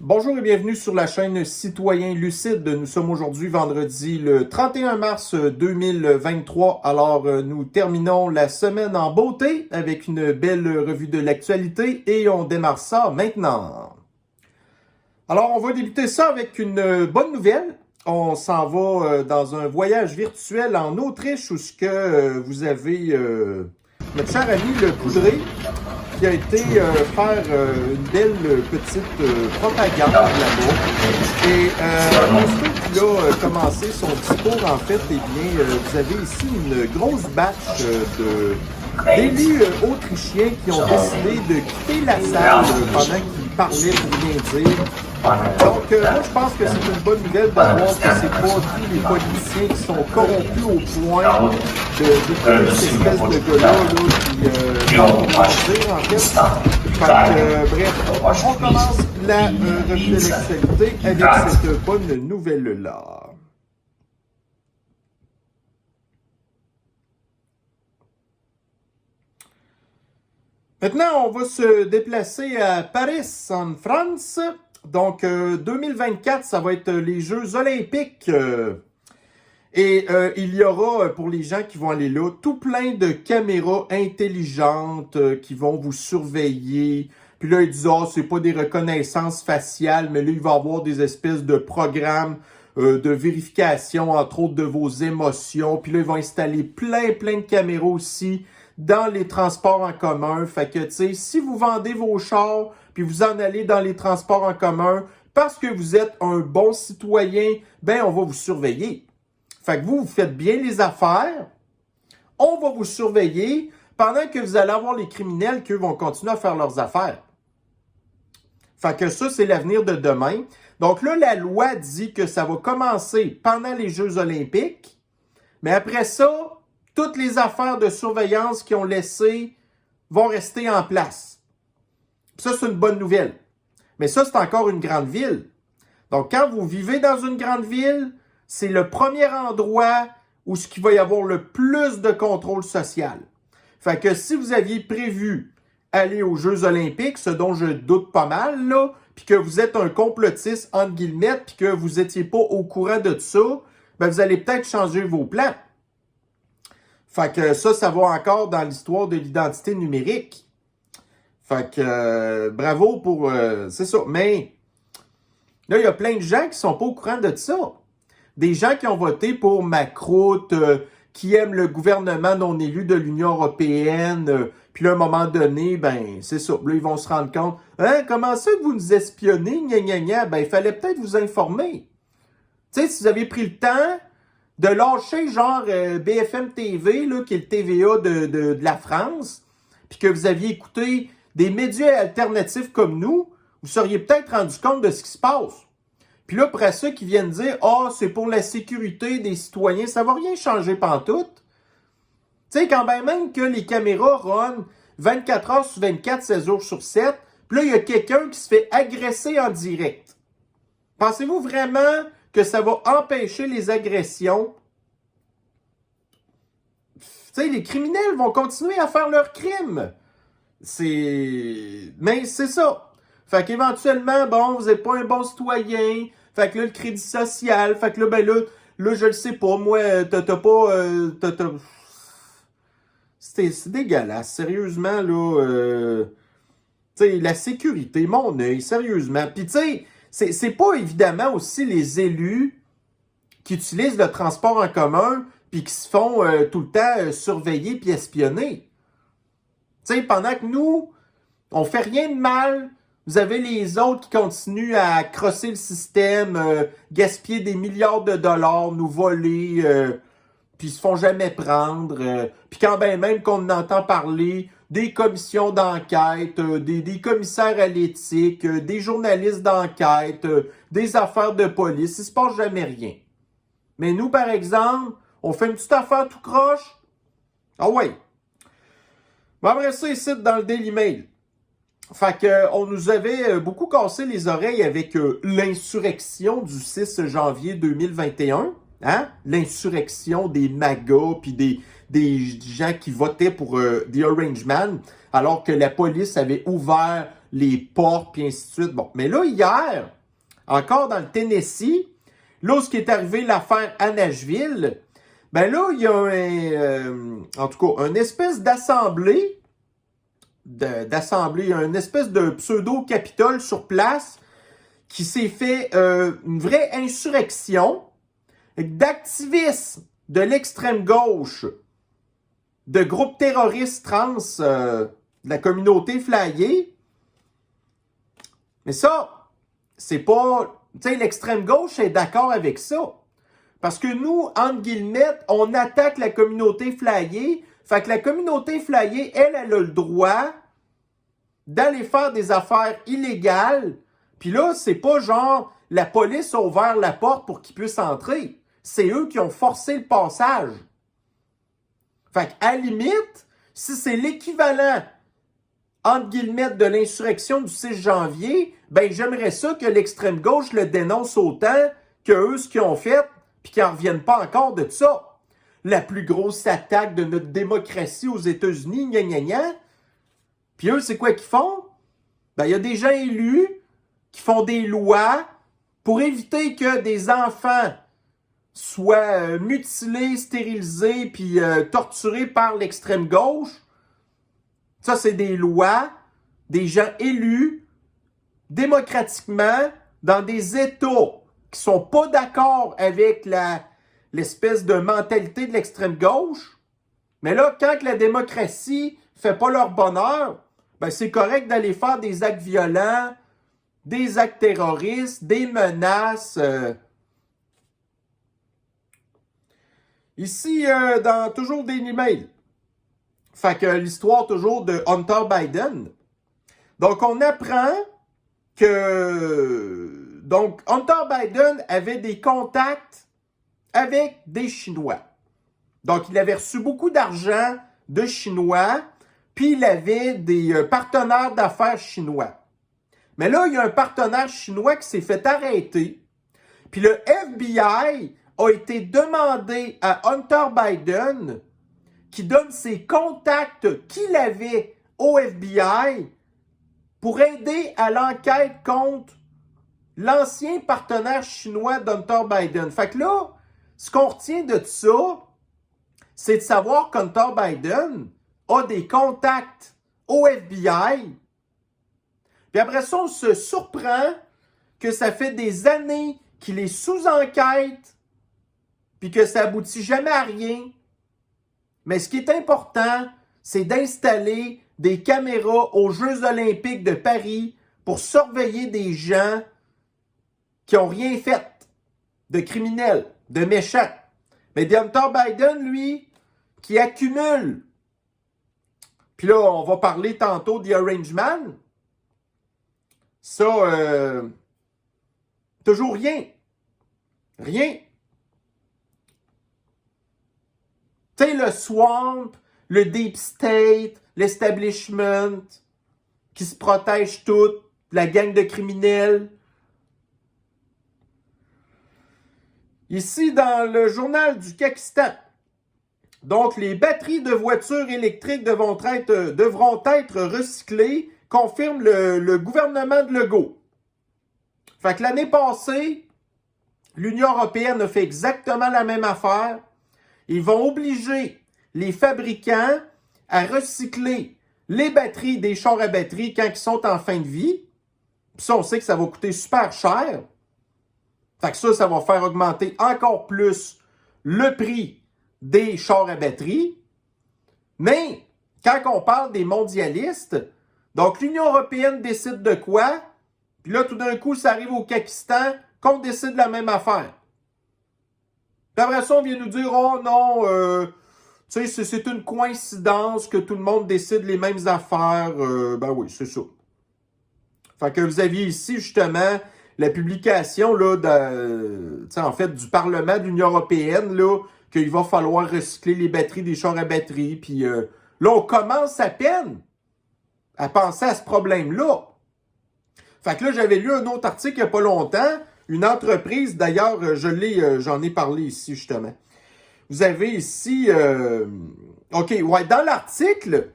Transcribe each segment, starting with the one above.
Bonjour et bienvenue sur la chaîne Citoyen Lucide. Nous sommes aujourd'hui vendredi le 31 mars 2023. Alors, nous terminons la semaine en beauté avec une belle revue de l'actualité et on démarre ça maintenant. Alors, on va débuter ça avec une bonne nouvelle. On s'en va dans un voyage virtuel en Autriche où vous avez notre cher ami le Coudray qui a été faire une belle petite propagande là-bas. Et aussitôt qu'il a commencé son discours, en fait, eh bien, vous avez ici une grosse batch d'élus autrichiens qui ont décidé de quitter la salle pendant qu'il parlait pour rien dire. Donc, moi, je pense que c'est une bonne nouvelle de voir que c'est pas tous les politiciens qui sont corrompus au point de cette espèce de gars-là qui vont dire, en fait. Bref, on commence la revue de l'actualité avec cette bonne nouvelle-là. Maintenant, on va se déplacer à Paris, en France. Donc, 2024, ça va être les Jeux olympiques. Et il y aura, pour les gens qui vont aller là, tout plein de caméras intelligentes qui vont vous surveiller. Puis là, ils disent, c'est pas des reconnaissances faciales, mais là, il va y avoir des espèces de programmes de vérification, entre autres, de vos émotions. Puis là, ils vont installer plein de caméras aussi dans les transports en commun. Fait que, tu sais, si vous vendez vos chars, puis vous en allez dans les transports en commun, parce que vous êtes un bon citoyen, ben, on va vous surveiller. Fait que vous faites bien les affaires, on va vous surveiller, pendant que vous allez avoir les criminels qui, eux, vont continuer à faire leurs affaires. Fait que ça, c'est l'avenir de demain. Donc là, la loi dit que ça va commencer pendant les Jeux olympiques, mais après ça, toutes les affaires de surveillance qu'ils ont laissées vont rester en place. Ça, c'est une bonne nouvelle. Mais ça, c'est encore une grande ville. Donc, quand vous vivez dans une grande ville, c'est le premier endroit où il va y avoir le plus de contrôle social. Fait que si vous aviez prévu aller aux Jeux olympiques, ce dont je doute pas mal, là, puis que vous êtes un complotiste, entre guillemets, puis que vous n'étiez pas au courant de ça, ben vous allez peut-être changer vos plans. Fait que ça va encore dans l'histoire de l'identité numérique. Fait que bravo pour... c'est ça. Mais là, il y a plein de gens qui sont pas au courant de ça. Des gens qui ont voté pour Macroute, qui aiment le gouvernement non élu de l'Union européenne. Puis là, à un moment donné, ben c'est ça. Là, ils vont se rendre compte. Hein, comment ça que vous nous espionnez? Gna. Ben, il fallait peut-être vous informer. Tu sais, si vous aviez pris le temps de lâcher genre BFM TV, là, qui est le TVA de la France, puis que vous aviez écouté des médias alternatifs comme nous, vous seriez peut-être rendu compte de ce qui se passe. Puis là, après ça, qui viennent dire « c'est pour la sécurité des citoyens », ça va rien changer pantoute. Tu sais, quand même que les caméras runnent 24 heures sur 24, 16 jours sur 7, puis là, il y a quelqu'un qui se fait agresser en direct. Pensez-vous vraiment que ça va empêcher les agressions? Tu sais, les criminels vont continuer à faire leurs crimes. Mais c'est ça. Fait qu'éventuellement, bon, vous n'êtes pas un bon citoyen. Fait que là, le crédit social. Fait que là, ben là, je le sais pas. Moi, t'as pas... C'est dégueulasse. Sérieusement, là... tu sais, la sécurité, mon œil, sérieusement. Puis tu sais, c'est pas évidemment aussi les élus qui utilisent le transport en commun puis qui se font tout le temps surveiller puis espionner. Tu sais, pendant que nous, on fait rien de mal, vous avez les autres qui continuent à crosser le système, gaspiller des milliards de dollars, nous voler, puis ils se font jamais prendre. Puis quand même qu'on entend parler des commissions d'enquête, des commissaires à l'éthique, des journalistes d'enquête, des affaires de police, il se passe jamais rien. Mais nous, par exemple, on fait une petite affaire tout croche. Ah ouais. On va après ça ici dans le Daily Mail. Fait que on nous avait beaucoup cassé les oreilles avec l'insurrection du 6 janvier 2021. Hein? L'insurrection des MAGA puis des gens qui votaient pour The Orange Man, alors que la police avait ouvert les portes, puis ainsi de suite. Bon, mais là, hier, encore dans le Tennessee, là, ce qui est arrivé, l'affaire à Nashville, ben là, il y a en tout cas, une espèce d'assemblée, une espèce de pseudo-capitole sur place qui s'est fait une vraie insurrection d'activistes de l'extrême gauche, de groupes terroristes trans de la communauté flyée. Mais ça, c'est pas... Tu sais, l'extrême gauche est d'accord avec ça. Parce que nous, entre guillemets, on attaque la communauté flyée. Fait que la communauté flyée, elle a le droit d'aller faire des affaires illégales. Puis là, c'est pas genre la police a ouvert la porte pour qu'ils puissent entrer. C'est eux qui ont forcé le passage. Fait qu'à la limite, si c'est l'équivalent, entre guillemets, de l'insurrection du 6 janvier, ben j'aimerais ça que l'extrême gauche le dénonce autant que eux ce qu'ils ont fait, puis qu'ils n'en reviennent pas encore de ça. La plus grosse attaque de notre démocratie aux États-Unis, gna gna gna. Puis eux, c'est quoi qu'ils font? Ben, il y a des gens élus qui font des lois pour éviter que des enfants soient mutilés, stérilisés, puis torturés par l'extrême gauche. Ça, c'est des lois, des gens élus démocratiquement dans des États qui sont pas d'accord avec l'espèce de mentalité de l'extrême gauche. Mais là, quand la démocratie fait pas leur bonheur, ben c'est correct d'aller faire des actes violents, des actes terroristes, des menaces. Ici, dans toujours Daily Mail. Fait que l'histoire toujours de Hunter Biden. Donc, on apprend que donc Hunter Biden avait des contacts avec des Chinois. Donc, il avait reçu beaucoup d'argent de Chinois, puis il avait des partenaires d'affaires chinois. Mais là, il y a un partenaire chinois qui s'est fait arrêter, puis le FBI a été demandé à Hunter Biden qui donne ses contacts qu'il avait au FBI pour aider à l'enquête contre l'ancien partenaire chinois d'Hunter Biden. Fait que là, ce qu'on retient de ça, c'est de savoir qu'Hunter Biden a des contacts au FBI. Puis après ça, on se surprend que ça fait des années qu'il est sous enquête, puis que ça aboutit jamais à rien. Mais ce qui est important, c'est d'installer des caméras aux Jeux olympiques de Paris pour surveiller des gens qui n'ont rien fait, de criminels, de méchants. Mais Hunter Biden, lui, qui accumule. Puis là, on va parler tantôt de The Orange Man. Ça, toujours rien. Rien. Tu sais, le swamp, le deep state, l'establishment, qui se protège tout, la gang de criminels. Ici, dans le journal du Pakistan, donc les batteries de voitures électriques devront être recyclées, confirme le gouvernement de Legault. Fait que l'année passée, l'Union européenne a fait exactement la même affaire. Ils vont obliger les fabricants à recycler les batteries des chars à batterie quand ils sont en fin de vie. Puis ça, on sait que ça va coûter super cher. Fait que ça va faire augmenter encore plus le prix des chars à batterie. Mais quand on parle des mondialistes, donc l'Union européenne décide de quoi? Puis là, tout d'un coup, ça arrive au Pakistan qu'on décide la même affaire. Puis après ça, on vient nous dire, oh non, tu sais, c'est une coïncidence que tout le monde décide les mêmes affaires. Ben oui, c'est ça. Fait que vous aviez ici, justement, la publication, là, en fait, du Parlement de l'Union européenne, là, qu'il va falloir recycler les batteries des chars à batterie. Puis là, on commence à peine à penser à ce problème-là. Fait que là, j'avais lu un autre article il n'y a pas longtemps. Une entreprise, d'ailleurs, j'en ai parlé ici, justement. Vous avez ici... OK, ouais, dans l'article,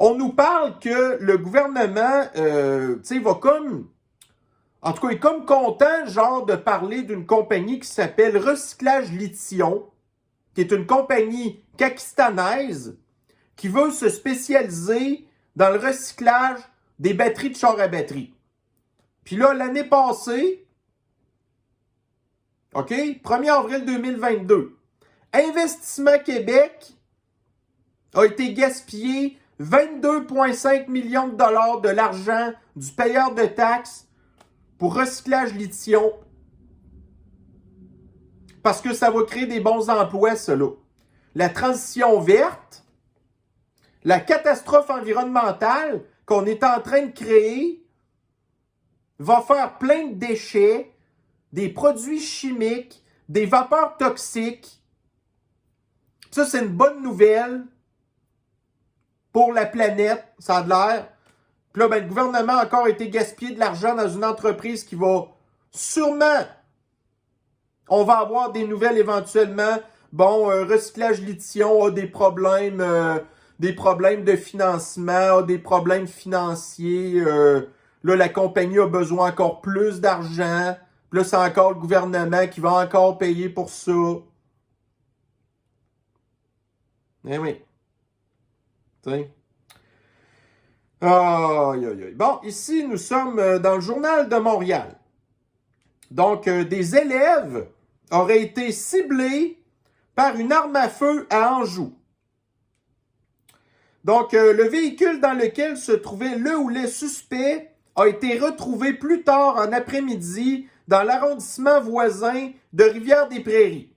on nous parle que le gouvernement, va comme... En tout cas, il est comme content, genre, de parler d'une compagnie qui s'appelle Recyclage Lithium, qui est une compagnie pakistanaise qui veut se spécialiser dans le recyclage des batteries de chars à batterie. Puis là, l'année passée, OK, 1er avril 2022, Investissement Québec a été gaspillé 22,5 millions de dollars de l'argent du payeur de taxes pour recyclage lithium. Parce que ça va créer des bons emplois, cela. La transition verte, la catastrophe environnementale qu'on est en train de créer va faire plein de déchets, des produits chimiques, des vapeurs toxiques. Ça, c'est une bonne nouvelle pour la planète, ça a de l'air. Puis là, le gouvernement a encore été gaspillé de l'argent dans une entreprise qui va sûrement, on va avoir des nouvelles éventuellement. Bon, recyclage lithium a des problèmes de financement, a des problèmes financiers. Là, la compagnie a besoin encore plus d'argent. Puis là, c'est encore le gouvernement qui va encore payer pour ça. Eh oui. T'sais. Aïe, aïe, aïe. Bon, ici, nous sommes dans le Journal de Montréal. Donc, des élèves auraient été ciblés par une arme à feu à Anjou. Donc, le véhicule dans lequel se trouvait le ou les suspects a été retrouvé plus tard en après-midi dans l'arrondissement voisin de Rivière-des-Prairies.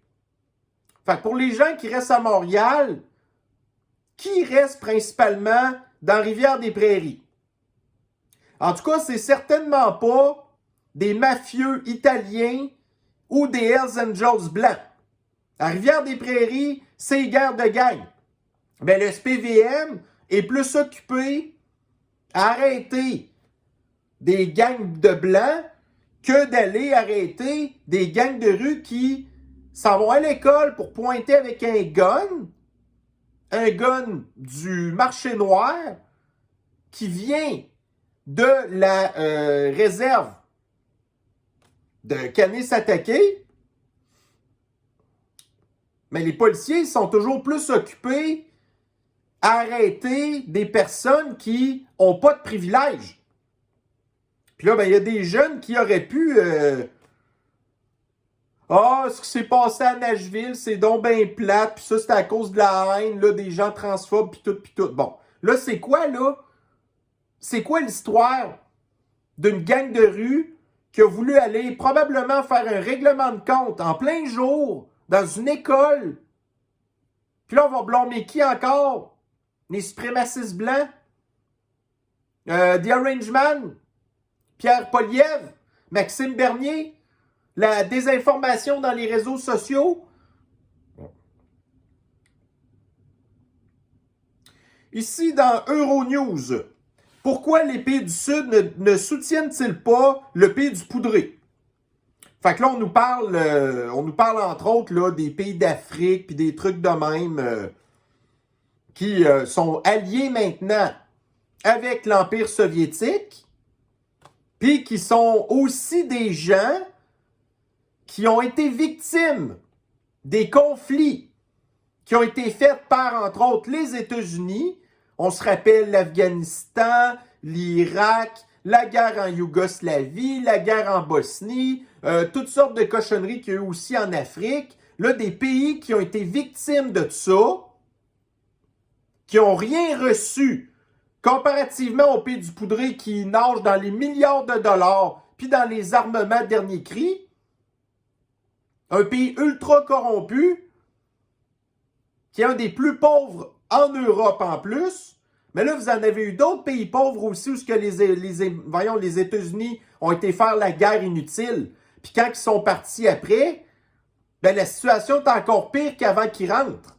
Fait que pour les gens qui restent à Montréal, qui reste principalement dans Rivière-des-Prairies? En tout cas, c'est certainement pas des mafieux italiens ou des Hells Angels blancs. À Rivière-des-Prairies, c'est guerre de gang. Mais le SPVM est plus occupé à arrêter des gangs de blancs que d'aller arrêter des gangs de rue qui s'en vont à l'école pour pointer avec un gun du marché noir qui vient de la réserve de Kanesatake. Mais les policiers sont toujours plus occupés à arrêter des personnes qui n'ont pas de privilèges. Puis là, il y a des jeunes qui auraient pu... ce qui s'est passé à Nashville, c'est donc bien plate, puis ça, c'est à cause de la haine, là, des gens transphobes, puis tout. Bon, là, c'est quoi, là? C'est quoi l'histoire d'une gang de rue qui a voulu aller probablement faire un règlement de compte en plein jour, dans une école? Puis là, on va blâmer qui encore? Les suprémacistes blancs? The Orange Man? Pierre Poilievre? Maxime Bernier? La désinformation dans les réseaux sociaux? Ici, dans Euronews, pourquoi les pays du Sud ne soutiennent-ils pas le pays du poudré? Fait que là, on nous parle entre autres là, des pays d'Afrique puis des trucs de même qui sont alliés maintenant avec l'Empire soviétique, puis qui sont aussi des gens qui ont été victimes des conflits qui ont été faits par, entre autres, les États-Unis. On se rappelle l'Afghanistan, l'Irak, la guerre en Yougoslavie, la guerre en Bosnie, toutes sortes de cochonneries qu'il y a eu aussi en Afrique. Là, des pays qui ont été victimes de ça, qui n'ont rien reçu, comparativement aux pays du poudré qui nagent dans les milliards de dollars, puis dans les armements dernier cri. Un pays ultra corrompu, qui est un des plus pauvres en Europe en plus. Mais là, vous en avez eu d'autres pays pauvres aussi où les États-Unis ont été faire la guerre inutile. Puis quand ils sont partis après, la situation est encore pire qu'avant qu'ils rentrent.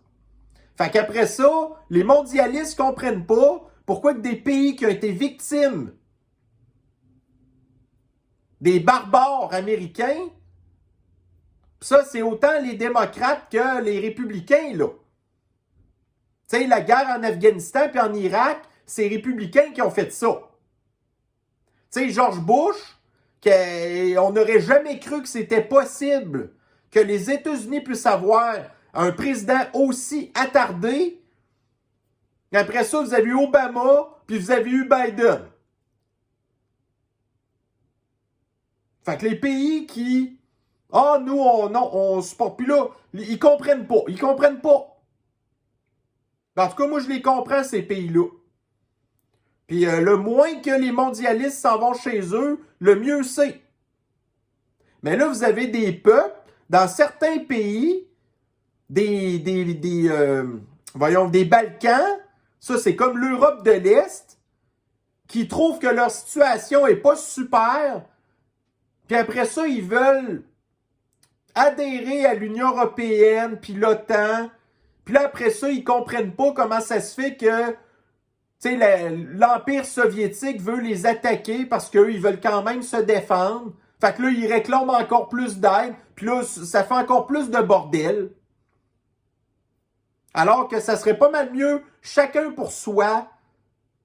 Fait qu'après ça, les mondialistes ne comprennent pas pourquoi que des pays qui ont été victimes des barbares américains, ça, c'est autant les démocrates que les républicains, là. Tu sais, la guerre en Afghanistan puis en Irak, c'est les républicains qui ont fait ça. Tu sais, George Bush, on n'aurait jamais cru que c'était possible que les États-Unis puissent avoir un président aussi attardé. Et après ça, vous avez eu Obama, puis vous avez eu Biden. Fait que les pays qui... Ah, nous, on supporte. Puis là, ils comprennent pas. Ils comprennent pas. En tout cas, moi, je les comprends, ces pays-là. Puis le moins que les mondialistes s'en vont chez eux, le mieux c'est. Mais là, vous avez des peuples, dans certains pays, voyons, des Balkans, ça c'est comme l'Europe de l'Est, qui trouvent que leur situation est pas super, puis après ça, ils veulent adhérer à l'Union européenne, puis l'OTAN, puis là, après ça, ils comprennent pas comment ça se fait que l'Empire soviétique veut les attaquer parce qu'eux, ils veulent quand même se défendre. Fait que là, ils réclament encore plus d'aide, puis là, ça fait encore plus de bordel. Alors que ça serait pas mal mieux, chacun pour soi.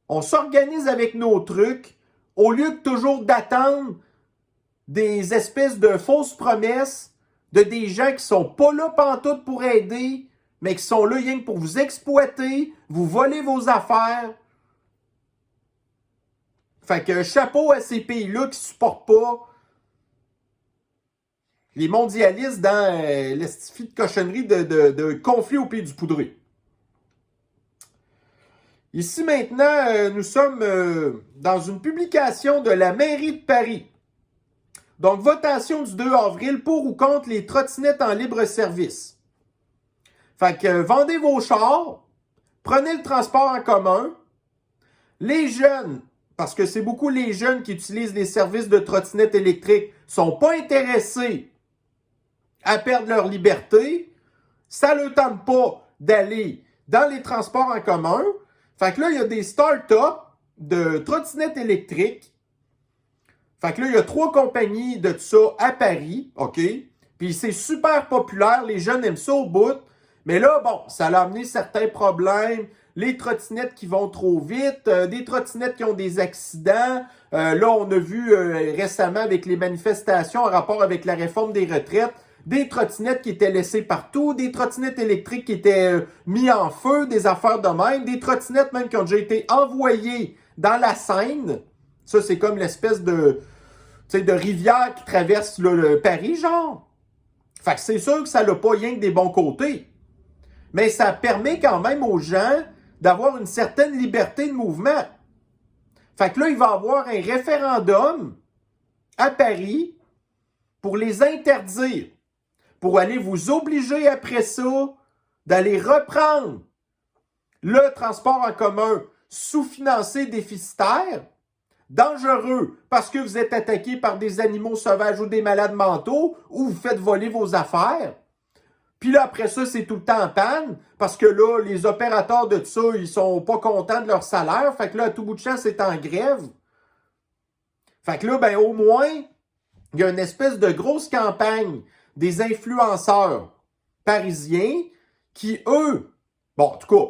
On s'organise avec nos trucs, au lieu de toujours d'attendre des espèces de fausses promesses de des gens qui sont pas là pantoute pour aider, mais qui sont là rien que pour vous exploiter, vous voler vos affaires. Fait que chapeau à ces pays-là qui supportent pas les mondialistes dans l'estifie de cochonnerie de conflit au pays du poudré. Ici maintenant, nous sommes dans une publication de la mairie de Paris. Donc, votation du 2 avril pour ou contre les trottinettes en libre service. Fait que vendez vos chars, prenez le transport en commun. Les jeunes, parce que c'est beaucoup les jeunes qui utilisent les services de trottinettes électriques, sont pas intéressés à perdre leur liberté. Ça ne leur tente pas d'aller dans les transports en commun. Fait que là, il y a des start-up de trottinettes électriques. Fait que là, il y a 3 compagnies de ça à Paris, OK? Puis c'est super populaire, les jeunes aiment ça au bout. Mais là, bon, ça a amené certains problèmes. Les trottinettes qui vont trop vite, des trottinettes qui ont des accidents. Là, on a vu récemment avec les manifestations en rapport avec la réforme des retraites, des trottinettes qui étaient laissées partout, des trottinettes électriques qui étaient mises en feu, des affaires de même, des trottinettes même qui ont déjà été envoyées dans la Seine. Ça, c'est comme l'espèce de rivière qui traverse là, le Paris, genre. Fait que c'est sûr que ça n'a pas rien que des bons côtés. Mais ça permet quand même aux gens d'avoir une certaine liberté de mouvement. Fait que là, il va y avoir un référendum à Paris pour les interdire, pour aller vous obliger après ça d'aller reprendre le transport en commun sous-financé déficitaire, dangereux parce que vous êtes attaqué par des animaux sauvages ou des malades mentaux ou vous faites voler vos affaires. Puis là, après ça, c'est tout le temps en panne parce que là, les opérateurs de ça, ils sont pas contents de leur salaire. Fait que là, à tout bout de champ, c'est en grève. Fait que là, ben au moins, il y a une espèce de grosse campagne des influenceurs parisiens qui, eux, bon, en tout cas,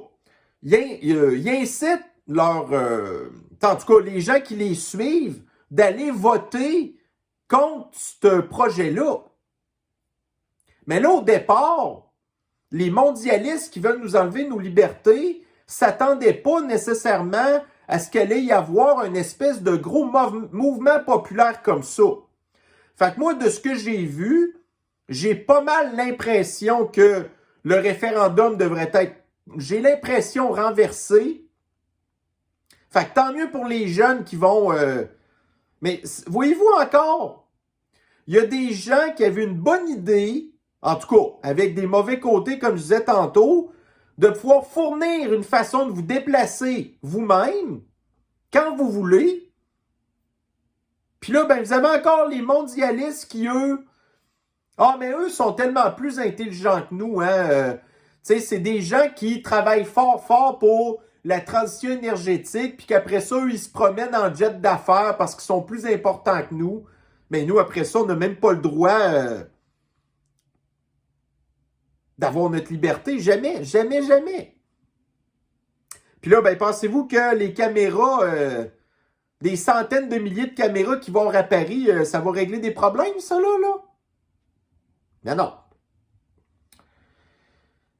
ils incitent en tout cas, les gens qui les suivent, d'aller voter contre ce projet-là. Mais là, au départ, les mondialistes qui veulent nous enlever nos libertés s'attendaient pas nécessairement à ce qu'il allait y avoir une espèce de gros mouvement populaire comme ça. Fait que moi, de ce que j'ai vu, j'ai pas mal l'impression que le référendum devrait être, j'ai l'impression, renversé. Fait que tant mieux pour les jeunes qui vont... Mais voyez-vous encore, il y a des gens qui avaient une bonne idée, en tout cas, avec des mauvais côtés, comme je disais tantôt, de pouvoir fournir une façon de vous déplacer vous-même, quand vous voulez. Puis là, ben, vous avez encore les mondialistes qui, eux... Ah, mais eux sont tellement plus intelligents que nous, hein. Tu sais, c'est des gens qui travaillent fort, fort pour la transition énergétique, puis qu'après ça, eux, ils se promènent en jet d'affaires parce qu'ils sont plus importants que nous. Mais nous, après ça, on n'a même pas le droit d'avoir notre liberté. Jamais, jamais, jamais. Puis là, ben, pensez-vous que les caméras, des centaines de milliers de caméras qui vont à Paris, ça va régler des problèmes, ça, là? Mais non.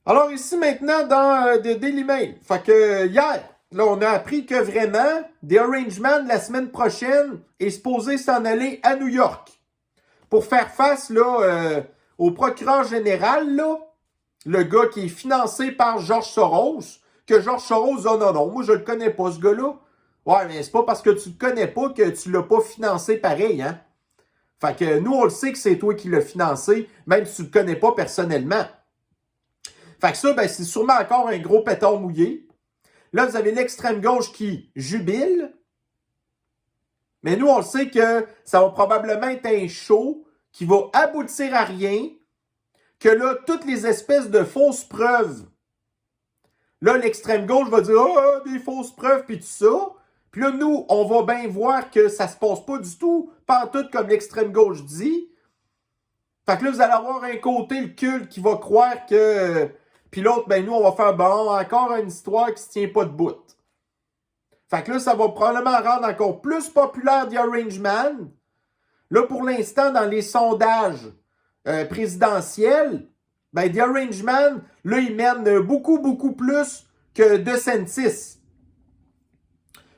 Alors, ici, maintenant, dans Daily Mail. Fait que hier, là, on a appris que vraiment, The Orange Man, la semaine prochaine, est supposé s'en aller à New York pour faire face, là, au procureur général, là, le gars qui est financé par George Soros, que George Soros, oh non, moi, je le connais pas, ce gars-là. Ouais, mais c'est pas parce que tu le connais pas que tu l'as pas financé pareil, hein? Fait que nous, on le sait que c'est toi qui l'as financé, même si tu le connais pas personnellement. Fait que ça, ben, c'est sûrement encore un gros pétard mouillé. Là, vous avez l'extrême gauche qui jubile. Mais nous, on le sait que ça va probablement être un show qui va aboutir à rien. Que là, toutes les espèces de fausses preuves. Là, l'extrême gauche va dire « Ah, des fausses preuves, puis tout ça. » Puis là, nous, on va bien voir que ça se passe pas du tout, pantoute comme l'extrême gauche dit. Fait que là, vous allez avoir un côté, le culte, qui va croire que... Puis l'autre, ben nous, on va faire, bon, encore une histoire qui se tient pas de bout. Fait que là, ça va probablement rendre encore plus populaire The Orange Man. Là, pour l'instant, dans les sondages présidentiels, ben The Orange Man, là, il mène beaucoup, beaucoup plus que DeSantis.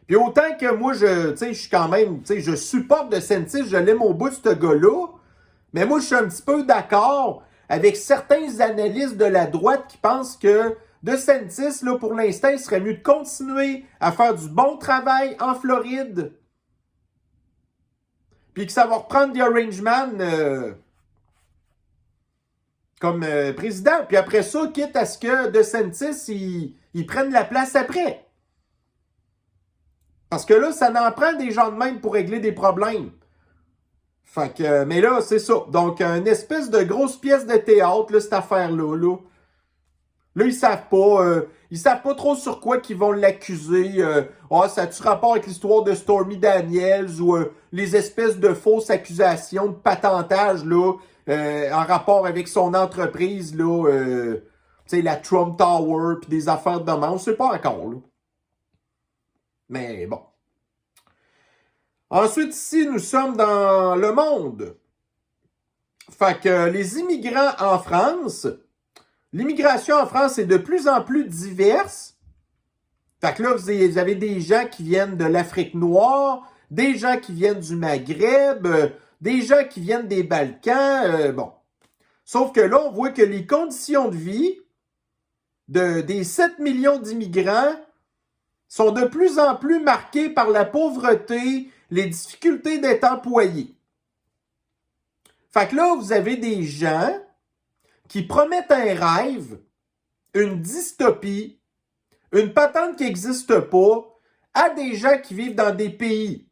Puis autant que moi, je suis quand même, je supporte DeSantis, je l'aime au bout de ce gars-là, mais moi, je suis un petit peu d'accord avec certains analystes de la droite qui pensent que DeSantis, là, pour l'instant, il serait mieux de continuer à faire du bon travail en Floride, puis que ça va reprendre The Orange Man comme président. Puis après ça, quitte à ce que DeSantis, il prenne la place après. Parce que là, ça n'en prend des gens de même pour régler des problèmes. Fait que, mais là, c'est ça. Donc, une espèce de grosse pièce de théâtre, là, cette affaire-là. Là, ils savent pas trop sur quoi qu'ils vont l'accuser. Ça a-tu rapport avec l'histoire de Stormy Daniels ou les espèces de fausses accusations de patentage, là, en rapport avec son entreprise, là, tu sais, la Trump Tower, puis des affaires de main. On sait pas encore, là. Mais bon. Ensuite, ici, nous sommes dans Le Monde. Fait que les immigrants en France, l'immigration en France est de plus en plus diverse. Fait que là, vous avez des gens qui viennent de l'Afrique noire, des gens qui viennent du Maghreb, des gens qui viennent des Balkans, bon. Sauf que là, on voit que les conditions de vie des 7 millions d'immigrants sont de plus en plus marquées par la pauvreté, les difficultés d'être employés. Fait que là, vous avez des gens qui promettent un rêve, une dystopie, une patente qui n'existe pas, à des gens qui vivent dans des pays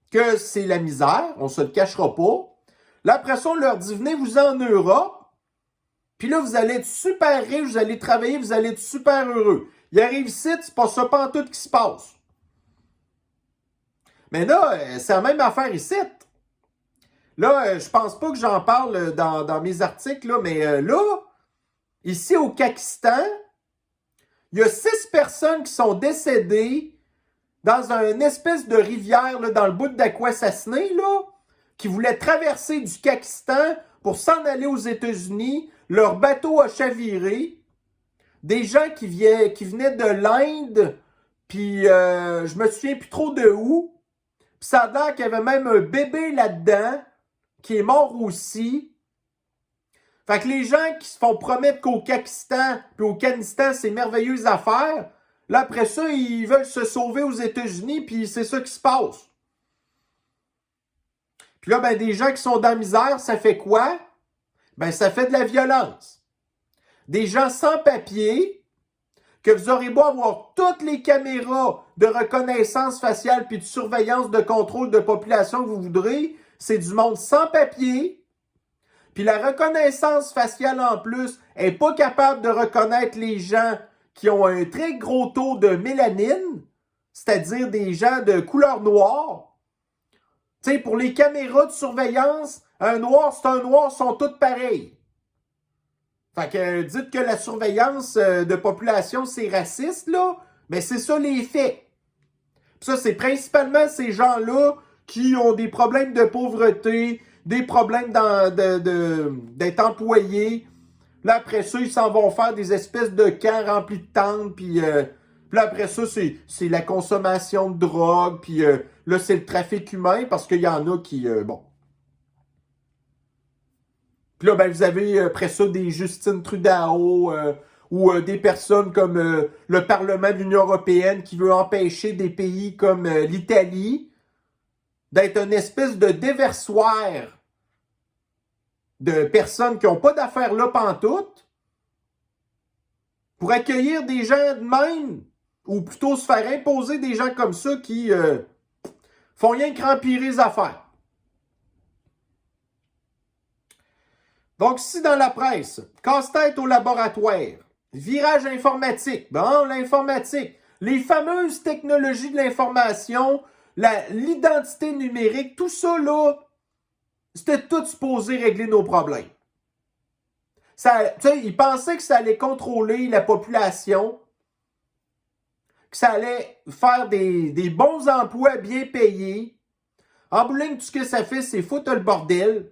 que c'est la misère, on se le cachera pas. Là, après ça, on leur dit, venez-vous en Europe, puis là, vous allez être super riches, vous allez travailler, vous allez être super heureux. Ils arrivent ici, c'est pas ça pantoute qui se passe. Mais là, c'est la même affaire ici. Là, je pense pas que j'en parle dans mes articles, là, mais là, ici au Pakistan, il y a 6 personnes qui sont décédées dans une espèce de rivière là, dans le bout d'Aquassassiné, là, qui voulaient traverser du Pakistan pour s'en aller aux États-Unis. Leur bateau a chaviré. Des gens qui venaient de l'Inde, puis je me souviens plus trop de où. Puis ça a l'air qu'il y avait même un bébé là-dedans qui est mort aussi. Fait que les gens qui se font promettre qu'au Pakistan puis au Afghanistan, c'est merveilleuse affaire, là, après ça, ils veulent se sauver aux États-Unis, puis c'est ça qui se passe. Puis là, ben, des gens qui sont dans la misère, ça fait quoi? Ben, ça fait de la violence. Des gens sans papier, que vous aurez beau avoir toutes les caméras de reconnaissance faciale puis de surveillance de contrôle de population que vous voudrez, c'est du monde sans papier. Puis la reconnaissance faciale en plus est pas capable de reconnaître les gens qui ont un très gros taux de mélanine, c'est-à-dire des gens de couleur noire. Tu sais, pour les caméras de surveillance, un noir, c'est un noir, sont toutes pareilles. Fait que dites que la surveillance de population, c'est raciste, là. Mais c'est ça les faits. Puis ça, c'est principalement ces gens-là qui ont des problèmes de pauvreté, des problèmes d'être employés. Là, après ça, ils s'en vont faire des espèces de camps remplis de tentes, puis là, après ça, c'est la consommation de drogue, puis là, c'est le trafic humain, parce qu'il y en a qui, bon. Puis là, ben, vous avez après ça des Justin Trudeau, ou des personnes comme le Parlement de l'Union européenne qui veut empêcher des pays comme l'Italie d'être une espèce de déversoir de personnes qui n'ont pas d'affaires là pantoute pour accueillir des gens de même, ou plutôt se faire imposer des gens comme ça qui font rien que rempirer les affaires. Donc, si dans la presse, casse-tête au laboratoire, virage informatique, bon, l'informatique, les fameuses technologies de l'information, l'identité numérique, tout ça, là, c'était tout supposé régler nos problèmes. Ils pensaient que ça allait contrôler la population, que ça allait faire des bons emplois bien payés. En bout de ligne, tout ce que ça fait, c'est foutre le bordel.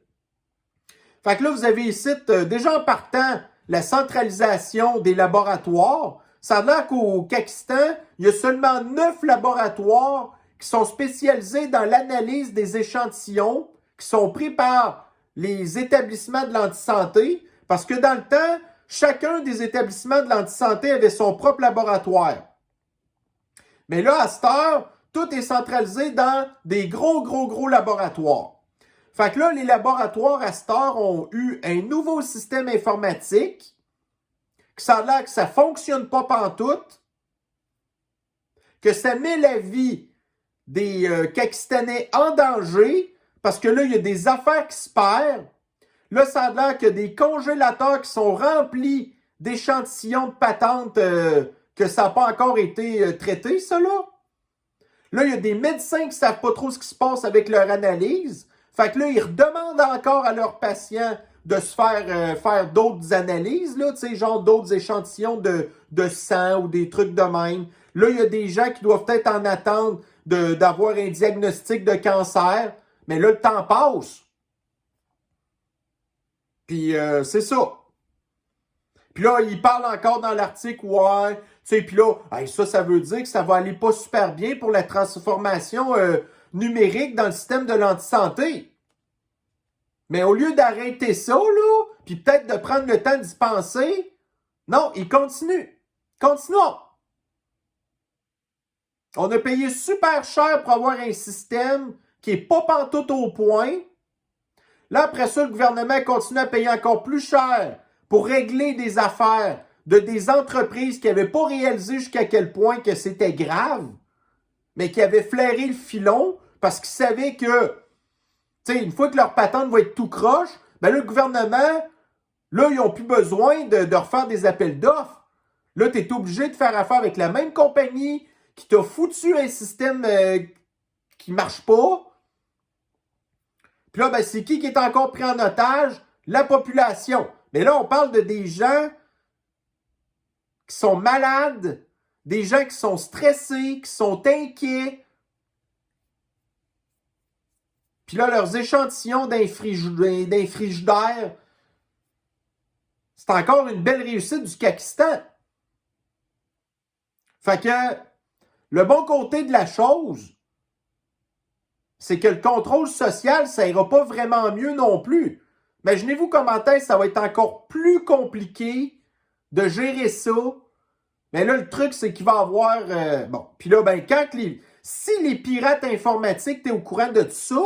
Fait que là, vous avez ici, déjà en partant, la centralisation des laboratoires. Ça a l'air qu'au Pakistan, il y a seulement 9 laboratoires qui sont spécialisés dans l'analyse des échantillons qui sont pris par les établissements de l'antisanté. Parce que dans le temps, chacun des établissements de l'antisanté avait son propre laboratoire. Mais là, à cette heure, tout est centralisé dans des gros laboratoires. Fait que là, les laboratoires à cette heure ont eu un nouveau système informatique, que ça a l'air que ça ne fonctionne pas pantoute, que ça met la vie des Pakistanais en danger, parce que là, il y a des affaires qui se perdent. Là, ça a l'air qu'il y a des congélateurs qui sont remplis d'échantillons de patentes que ça n'a pas encore été traité, ça là. Là, il y a des médecins qui ne savent pas trop ce qui se passe avec leur analyse. Fait que là, ils redemandent encore à leurs patients de se faire d'autres analyses, là, tu sais, genre d'autres échantillons de sang ou des trucs de même. Là, il y a des gens qui doivent peut-être en attendre d'avoir un diagnostic de cancer. Mais là, le temps passe. Puis, c'est ça. Puis là, il parle encore dans l'article, ouais, tu sais, puis là, hey, ça veut dire que ça va aller pas super bien pour la transformation numérique dans le système de l'antisanté. Mais au lieu d'arrêter ça, là, puis peut-être de prendre le temps d'y penser, non, il continue. Continuons. On a payé super cher pour avoir un système qui est pas pantoute au point. Là, après ça, le gouvernement continue à payer encore plus cher pour régler des affaires de des entreprises qui n'avaient pas réalisé jusqu'à quel point que c'était grave, mais qui avaient flairé le filon parce qu'ils savaient que, tu sais, une fois que leur patente va être tout croche, ben là, le gouvernement, là, ils n'ont plus besoin de refaire des appels d'offres. Là, tu es obligé de faire affaire avec la même compagnie qui t'a foutu un système qui ne marche pas. Puis là, ben, c'est qui est encore pris en otage? La population. Mais là, on parle de des gens qui sont malades, des gens qui sont stressés, qui sont inquiets. Puis là, leurs échantillons d'un frigidaire, c'est encore une belle réussite du Pakistan. Fait que le bon côté de la chose, c'est que le contrôle social, ça ira pas vraiment mieux non plus. Imaginez-vous comment est-ce que ça va être encore plus compliqué de gérer ça. Mais là, le truc, c'est qu'il va y avoir... bon, puis là, ben, si les pirates informatiques, t'es au courant de tout ça,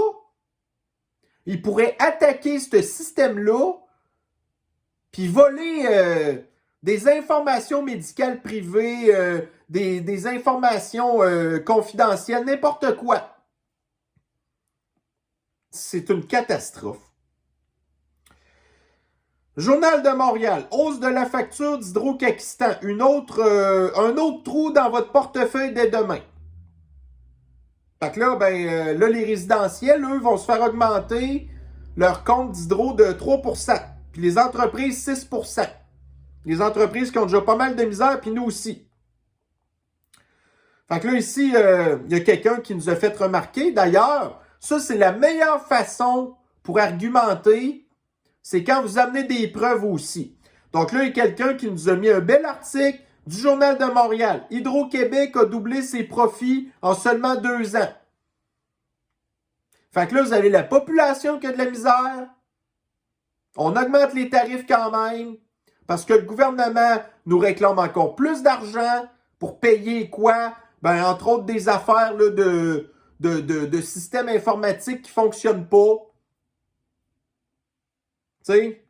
ils pourraient attaquer ce système-là, puis voler des informations médicales privées, des informations confidentielles, n'importe quoi. C'est une catastrophe. Journal de Montréal, hausse de la facture d'Hydro-Pakistan. Un autre trou dans votre portefeuille dès demain. Fait que là, là, les résidentiels, eux, vont se faire augmenter leur compte d'hydro de 3%. Puis les entreprises, 6%. Les entreprises qui ont déjà pas mal de misère, puis nous aussi. Fait que là, ici, il y a quelqu'un qui nous a fait remarquer. D'ailleurs, ça, c'est la meilleure façon pour argumenter, c'est quand vous amenez des preuves aussi. Donc là, il y a quelqu'un qui nous a mis un bel article du Journal de Montréal. Hydro-Québec a doublé ses profits en seulement 2 ans. Fait que là, vous avez la population qui a de la misère. On augmente les tarifs quand même parce que le gouvernement nous réclame encore plus d'argent pour payer quoi? Ben, entre autres, des affaires là, de systèmes informatiques qui ne fonctionnent pas. Tu sais?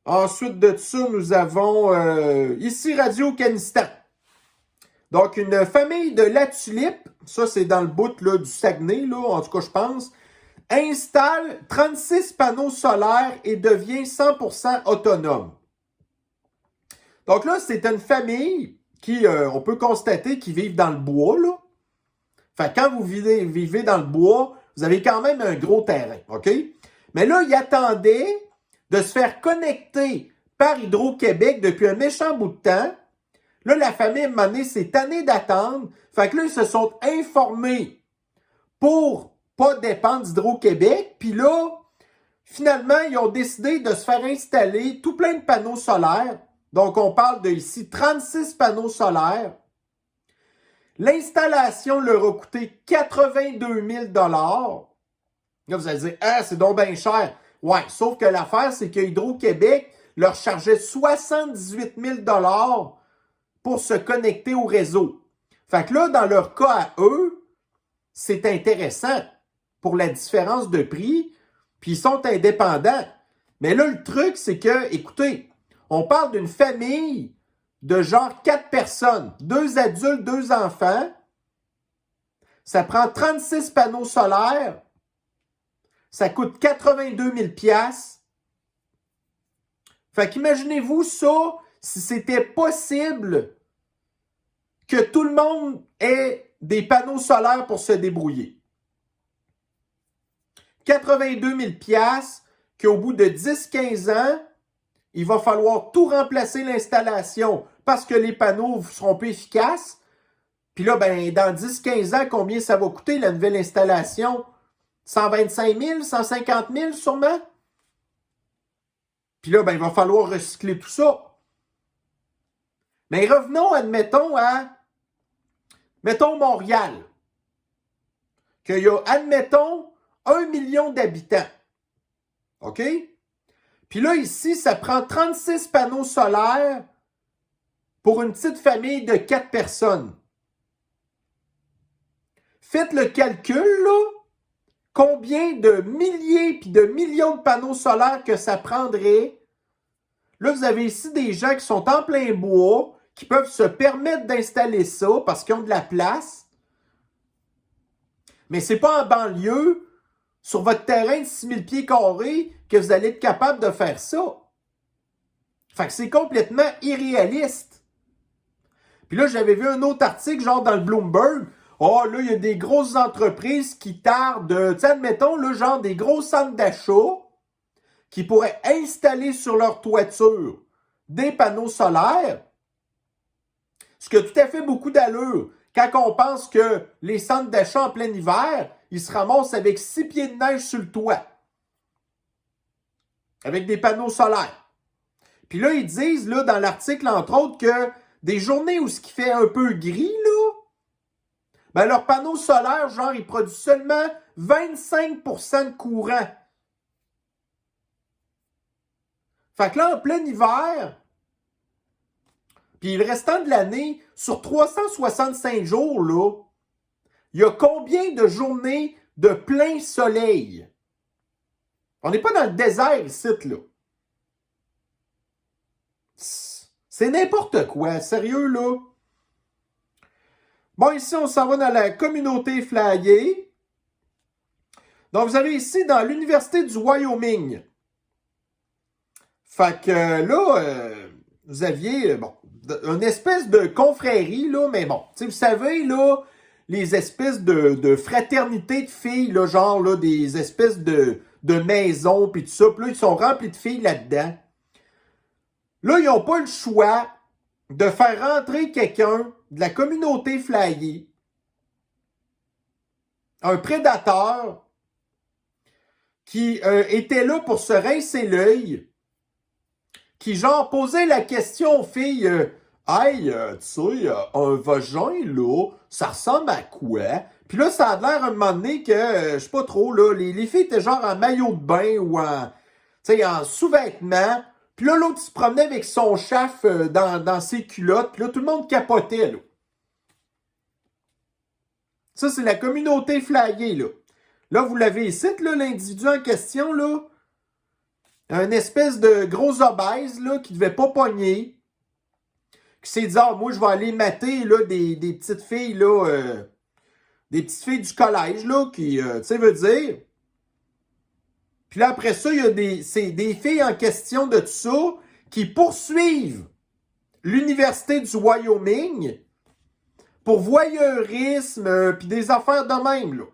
Ensuite de ça, nous avons ici Radio-Canistan. Donc, une famille de La Tulipe, ça c'est dans le bout là, du Saguenay, là, en tout cas je pense, installe 36 panneaux solaires et devient 100% autonome. Donc là, c'est une famille qui, on peut constater, qui vivent dans le bois, là. Fait que quand vous vivez dans le bois, vous avez quand même un gros terrain, OK? Mais là, ils attendaient de se faire connecter par Hydro-Québec depuis un méchant bout de temps. Là, la famille, à un moment donné, s'est tannée d'attendre. Fait que là, ils se sont informés pour pas dépendre d'Hydro-Québec. Puis là, finalement, ils ont décidé de se faire installer tout plein de panneaux solaires. Donc, on parle de ici 36 panneaux solaires. L'installation leur a coûté 82 000 $. Là, vous allez dire, ah, c'est donc bien cher. Ouais, sauf que l'affaire, c'est que Hydro-Québec leur chargeait 78 000 $ pour se connecter au réseau. Fait que là, dans leur cas à eux, c'est intéressant pour la différence de prix, puis ils sont indépendants. Mais là, le truc, c'est que, écoutez, on parle d'une famille de genre 4 personnes, 2 adultes, 2 enfants. Ça prend 36 panneaux solaires. Ça coûte 82 000 $. Fait qu'imaginez-vous ça, si c'était possible que tout le monde ait des panneaux solaires pour se débrouiller. 82 000 $, qu'au bout de 10-15 ans, il va falloir tout remplacer l'installation parce que les panneaux seront plus efficaces. Puis là, ben, dans 10-15 ans, combien ça va coûter la nouvelle installation? 125 000, 150 000 sûrement? Puis là, ben, il va falloir recycler tout ça. Mais revenons, admettons, mettons Montréal. Qu'il y a, admettons, 1 million d'habitants. OK? Puis là, ici, ça prend 36 panneaux solaires pour une petite famille de 4 personnes. Faites le calcul, là. Combien de milliers puis de millions de panneaux solaires que ça prendrait. Là, vous avez ici des gens qui sont en plein bois, qui peuvent se permettre d'installer ça parce qu'ils ont de la place. Mais c'est pas en banlieue, sur votre terrain de 6 000 pieds carrés, que vous allez être capable de faire ça. Fait que c'est complètement irréaliste. Puis là, j'avais vu un autre article, genre dans le Bloomberg. Oh, là, il y a des grosses entreprises qui tardent, tu sais, admettons, là, genre des gros centres d'achat qui pourraient installer sur leur toiture des panneaux solaires. Ce qui a tout à fait beaucoup d'allure. Quand on pense que les centres d'achat en plein hiver, ils se ramassent avec 6 pieds de neige sur le toit. Avec des panneaux solaires. Puis là, ils disent, là, dans l'article, entre autres, que des journées où ce qui fait un peu gris, là, ben, leurs panneaux solaires, genre, ils produisent seulement 25% de courant. Fait que là, en plein hiver, puis le restant de l'année, sur 365 jours, là, il y a combien de journées de plein soleil? On n'est pas dans le désert ici, là. C'est n'importe quoi, sérieux, là. Bon, ici, on s'en va dans la communauté flyée. Donc, vous avez ici dans l'Université du Wyoming. Fait que là, vous aviez, bon, une espèce de confrérie, là, mais bon, tu sais, vous savez, là, les espèces de fraternités de filles, là, genre, là, des espèces de maisons, puis tout ça, puis là, ils sont remplis de filles là-dedans. Là, ils n'ont pas le choix de faire rentrer quelqu'un de la communauté flyée, un prédateur qui était là pour se rincer l'œil, qui genre posait la question aux filles, hey, tu sais, un vagin là, ça ressemble à quoi? Puis là, ça a l'air un moment donné que, je sais pas trop, là, les filles étaient genre en maillot de bain ou en sous-vêtements. Puis là, l'autre se promenait avec son chaf dans ses culottes. Puis là, tout le monde capotait, là. Ça, c'est la communauté flyée, là. Là, vous l'avez ici, là, l'individu en question, là. Un espèce de gros obèse, là, qui devait pas pogner. Qui s'est dit, ah, moi, je vais aller mater, là, des petites filles, là, des petites filles du collège, là, qui, tu sais, veut dire. Puis là, après ça, il y a des filles en question de tout ça qui poursuivent l'Université du Wyoming pour voyeurisme, puis des affaires de même, là.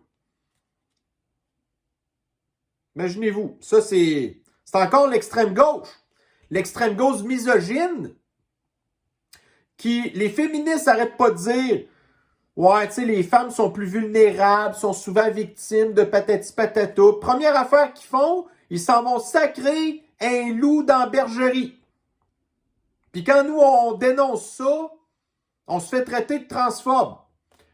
Imaginez-vous, ça, c'est encore l'extrême gauche. L'extrême gauche misogyne, qui, les féministes n'arrêtent pas de dire, ouais, tu sais, les femmes sont plus vulnérables, sont souvent victimes de patati patata. Première affaire qu'ils font, ils s'en vont sacrer un loup dans la bergerie. Puis quand nous, on dénonce ça, on se fait traiter de transphobe,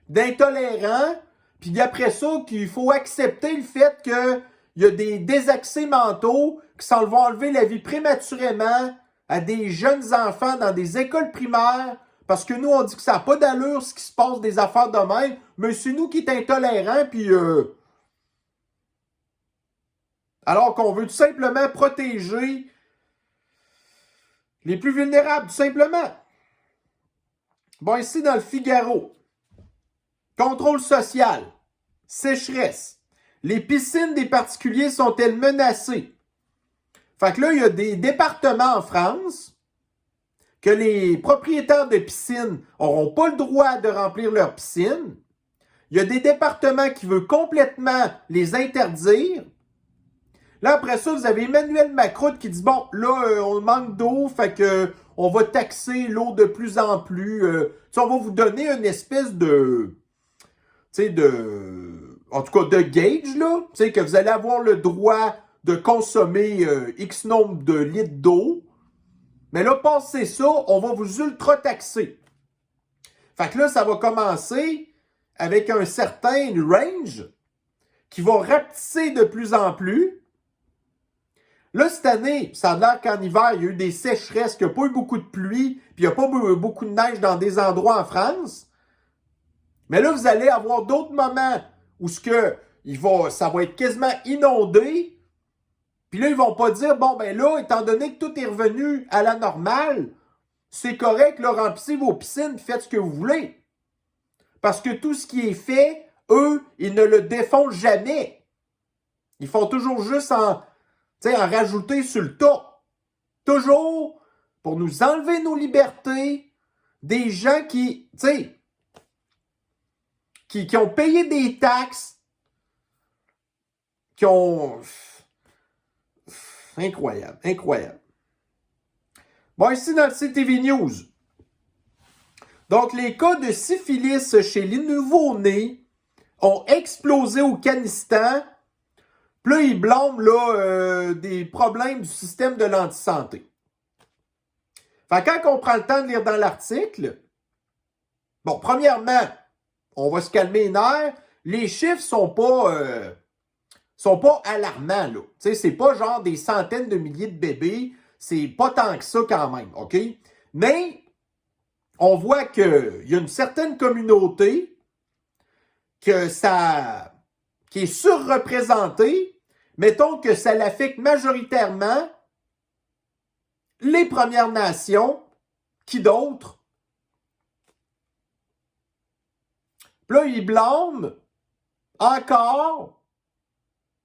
d'intolérant, puis après ça, qu'il faut accepter le fait qu'il y a des désaxés mentaux qui s'en vont enlever la vie prématurément à des jeunes enfants dans des écoles primaires, parce que nous, on dit que ça n'a pas d'allure ce qui se passe des affaires de même, mais c'est nous qui est intolérants, puis alors qu'on veut tout simplement protéger les plus vulnérables, tout simplement. Bon, ici, dans le Figaro, contrôle social, sécheresse, les piscines des particuliers sont-elles menacées? Fait que là, il y a des départements en France que les propriétaires de piscines n'auront pas le droit de remplir leurs piscines. Il y a des départements qui veulent complètement les interdire. Là, après ça, vous avez Emmanuel Macron qui dit, bon, là, on manque d'eau, fait que on va taxer l'eau de plus en plus. On va vous donner une espèce de, en tout cas, de gauge, là, que vous allez avoir le droit de consommer X nombre de litres d'eau. Mais là, passez ça, on va vous ultra-taxer. Fait que là, ça va commencer avec un certain range qui va rapetisser de plus en plus. Là, cette année, ça a l'air qu'en hiver, il y a eu des sécheresses, qu'il n'y a pas eu beaucoup de pluie, puis il n'y a pas eu beaucoup de neige dans des endroits en France. Mais là, vous allez avoir d'autres moments où ça va être quasiment inondé. Puis là, ils vont pas dire, bon, ben là, étant donné que tout est revenu à la normale, c'est correct, là, remplissez vos piscines, faites ce que vous voulez. Parce que tout ce qui est fait, eux, ils ne le défont jamais. Ils font toujours juste en rajouter sur le tas. Toujours pour nous enlever nos libertés, des gens qui ont payé des taxes, qui ont... Incroyable, incroyable. Bon, ici dans le CTV News. Donc, les cas de syphilis chez les nouveau-nés ont explosé au Afghanistan. Puis là, ils blâment des problèmes du système de l'antisanté. Fait que quand on prend le temps de lire dans l'article, bon, premièrement, on va se calmer les nerfs. Les chiffres sont pas alarmants, là. Tu sais, c'est pas genre des centaines de milliers de bébés. C'est pas tant que ça quand même, OK? Mais on voit qu'il y a une certaine communauté qui est surreprésentée. Mettons que ça l'affecte majoritairement les Premières Nations, qui d'autres? Puis là, ils blâment encore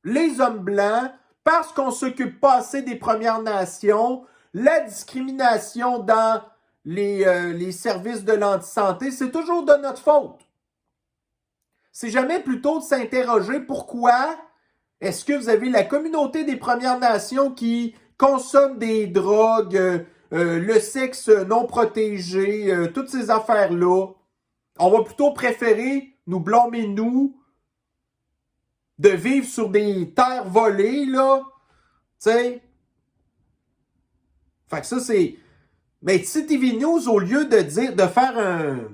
les hommes blancs parce qu'on ne s'occupe pas assez des Premières Nations, la discrimination dans les services de l'antisanté, c'est toujours de notre faute. C'est jamais plutôt de s'interroger pourquoi est-ce que vous avez la communauté des Premières Nations qui consomme des drogues, le sexe non protégé, toutes ces affaires-là. On va plutôt préférer nous blâmer, nous, de vivre sur des terres volées, là. Tu sais. Fait que ça, c'est... Mais si TV News, au lieu de faire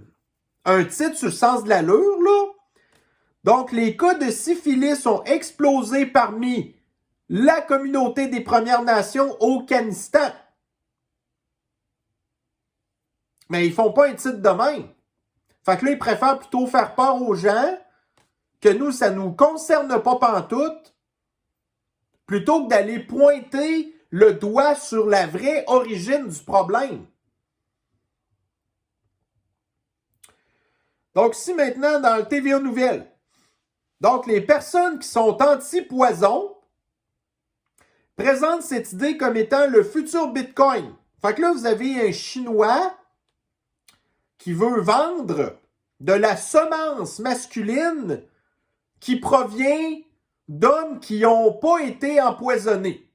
un titre sur le sens de l'allure, là, donc les cas de syphilis ont explosé parmi la communauté des Premières Nations au Afghanistan. Mais ils font pas un titre de même. Fait que là, ils préfèrent plutôt faire peur aux gens que nous, ça nous concerne pas pantoute, plutôt que d'aller pointer le doigt sur la vraie origine du problème. Donc, ici maintenant, dans le TVA Nouvelles, donc les personnes qui sont anti-poison présentent cette idée comme étant le futur Bitcoin. Fait que là, vous avez un Chinois qui veut vendre de la semence masculine qui provient d'hommes qui n'ont pas été empoisonnés.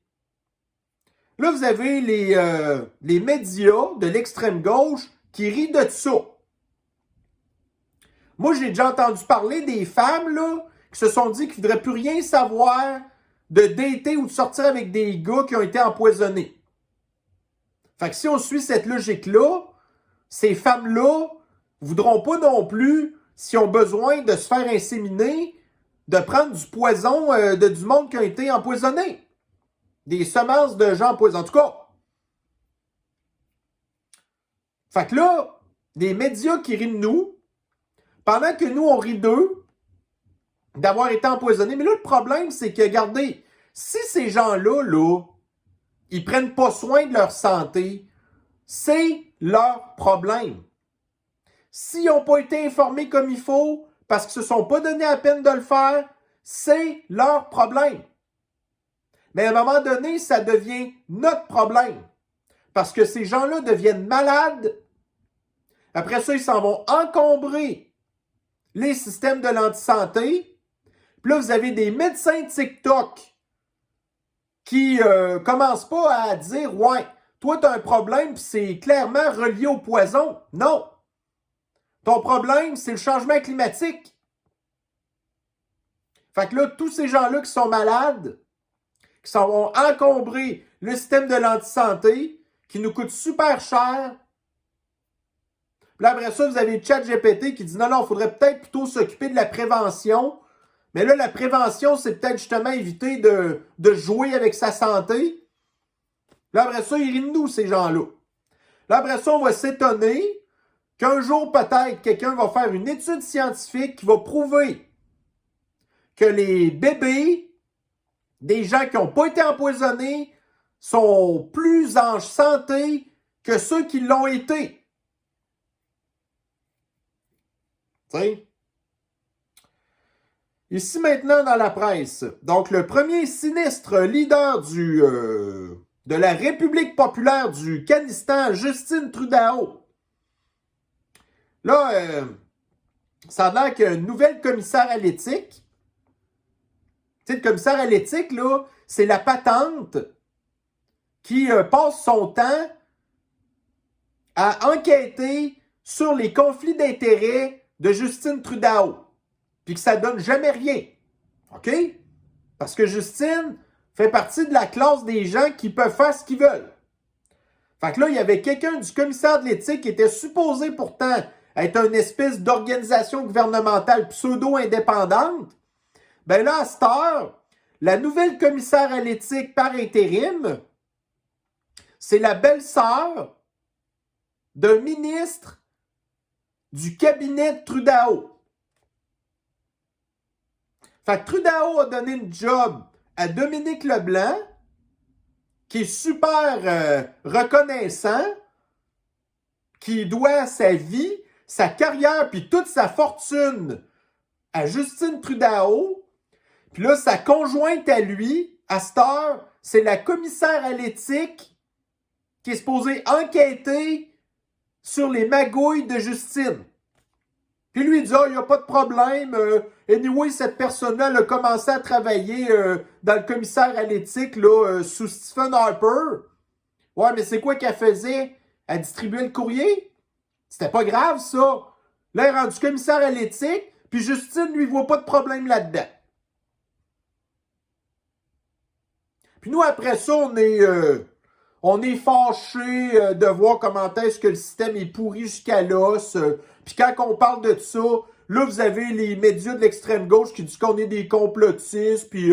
Là, vous avez les médias de l'extrême gauche qui rient de ça. Moi, j'ai déjà entendu parler des femmes là, qui se sont dit qu'ils ne voudraient plus rien savoir de dater ou de sortir avec des gars qui ont été empoisonnés. Fait que si on suit cette logique-là, ces femmes-là ne voudront pas non plus, s'ils ont besoin de se faire inséminer, de prendre du poison du monde qui a été empoisonné. Des semences de gens empoisonnés. En tout cas. Fait que là, des médias qui rient de nous, pendant que nous, on rit d'eux, d'avoir été empoisonnés. Mais là, le problème, c'est que, regardez, si ces gens-là, là, ils prennent pas soin de leur santé, c'est leur problème. S'ils n'ont pas été informés comme il faut, parce qu'ils ne se sont pas donné la peine de le faire, c'est leur problème. Mais à un moment donné, ça devient notre problème. Parce que ces gens-là deviennent malades. Après ça, ils s'en vont encombrer les systèmes de l'antisanté. Puis là, vous avez des médecins TikTok qui commencent pas à dire « Ouais, toi, tu as un problème, puis c'est clairement relié au poison. » Non. Ton problème, c'est le changement climatique. Fait que là, tous ces gens-là qui sont malades, qui s'en vont encombrer le système de l'antisanté, qui nous coûte super cher. Puis là, après ça, vous avez ChatGPT qui dit non, il faudrait peut-être plutôt s'occuper de la prévention. Mais là, la prévention, c'est peut-être justement éviter de jouer avec sa santé. Là, après ça, ils rient de nous, ces gens-là. Là, après ça, on va s'étonner qu'un jour, peut-être, quelqu'un va faire une étude scientifique qui va prouver que les bébés des gens qui n'ont pas été empoisonnés sont plus en santé que ceux qui l'ont été. T'sais? Ici maintenant dans la presse, donc le premier sinistre leader de la République populaire du Afghanistan, Justin Trudeau. Là, ça a l'air qu'un nouvel commissaire à l'éthique, tu sais, le commissaire à l'éthique, là, c'est la patente qui passe son temps à enquêter sur les conflits d'intérêts de Justin Trudeau. Puis que ça donne jamais rien. OK? Parce que Justin fait partie de la classe des gens qui peuvent faire ce qu'ils veulent. Fait que là, il y avait quelqu'un du commissaire de l'éthique qui était supposé pourtant être une espèce d'organisation gouvernementale pseudo-indépendante. Ben là, à cette heure, la nouvelle commissaire à l'éthique par intérim, c'est la belle-sœur d'un ministre du cabinet de Trudeau. Fait que Trudeau a donné une job à Dominique Leblanc, qui est super reconnaissant, qui doit sa vie, sa carrière, puis toute sa fortune à Justin Trudeau. Puis là, sa conjointe à lui, à cette heure, c'est la commissaire à l'éthique qui est supposée enquêter sur les magouilles de Justine. Puis lui, il dit, il n'y a pas de problème. Anyway, cette personne-là elle a commencé à travailler dans le commissaire à l'éthique là, sous Stephen Harper. Ouais, mais c'est quoi qu'elle faisait? Elle distribuait le courrier? C'était pas grave, ça. Là, elle est rendue commissaire à l'éthique, puis Justine lui voit pas de problème là-dedans. Puis nous, après ça, on est fâchés de voir comment est-ce que le système est pourri jusqu'à l'os. Puis quand on parle de ça, là, vous avez les médias de l'extrême gauche qui disent qu'on est des complotistes, puis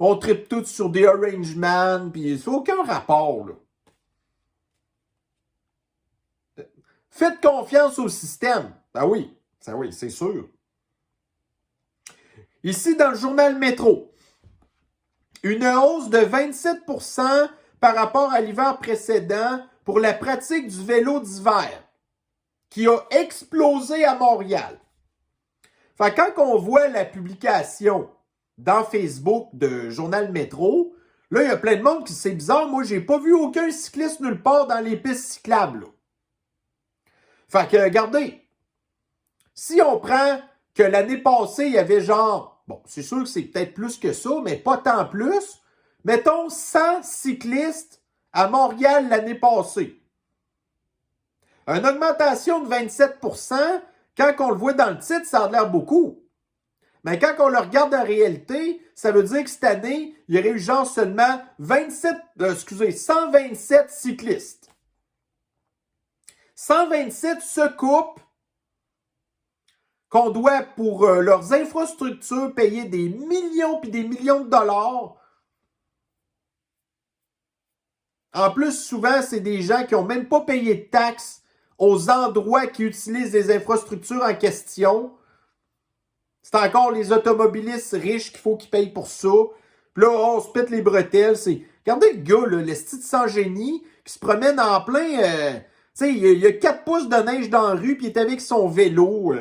on tripe tous sur des arrangements, puis ça n'a aucun rapport, là. Faites confiance au système. Ben oui, ça oui, c'est sûr. Ici, dans le journal Métro, une hausse de 27% par rapport à l'hiver précédent pour la pratique du vélo d'hiver, qui a explosé à Montréal. Fait que quand on voit la publication dans Facebook de Journal Métro, là, il y a plein de monde qui c'est bizarre. Moi, j'ai pas vu aucun cycliste nulle part dans les pistes cyclables, là. Fait que, regardez, si on prend que l'année passée, il y avait genre, bon, c'est sûr que c'est peut-être plus que ça, mais pas tant plus, mettons 100 cyclistes à Montréal l'année passée. Une augmentation de 27%, quand on le voit dans le titre, ça a l'air beaucoup. Mais quand on le regarde en réalité, ça veut dire que cette année, il y aurait eu genre seulement 127 cyclistes. 127 se coupent qu'on doit pour leurs infrastructures payer des millions puis des millions de dollars. En plus, souvent, c'est des gens qui n'ont même pas payé de taxes aux endroits qui utilisent les infrastructures en question. C'est encore les automobilistes riches qu'il faut qu'ils payent pour ça. Puis là, on se pète les bretelles. Regardez le gars, là, le style sans génie, qui se promène en plein... tu sais, il y a 4 pouces de neige dans la rue, puis il est avec son vélo.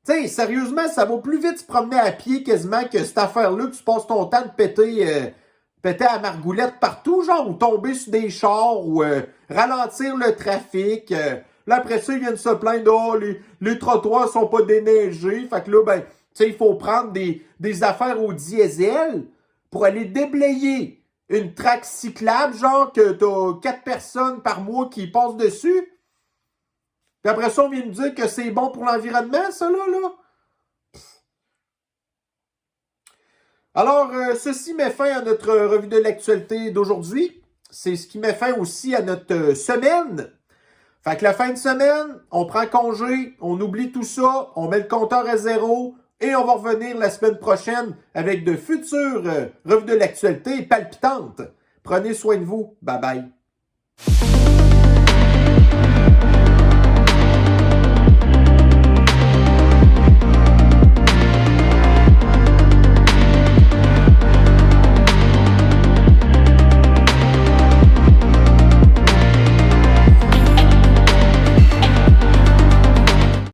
Tu sais, sérieusement, ça va plus vite se promener à pied quasiment que cette affaire-là, que tu passes ton temps de péter à margoulette partout, genre, ou tomber sur des chars, ou ralentir le trafic. Là, après ça, ils viennent se plaindre, oh, les trottoirs sont pas déneigés. Fait que là, ben, tu sais, il faut prendre des affaires au diesel pour aller déblayer une traque cyclable, genre que t'as 4 personnes par mois qui passent dessus. Puis après ça, on vient nous dire que c'est bon pour l'environnement, ça, là. Alors, ceci met fin à notre revue de l'actualité d'aujourd'hui. C'est ce qui met fin aussi à notre semaine. Fait que la fin de semaine, on prend congé, on oublie tout ça, on met le compteur à zéro et on va revenir la semaine prochaine avec de futures revues de l'actualité palpitantes. Prenez soin de vous. Bye bye.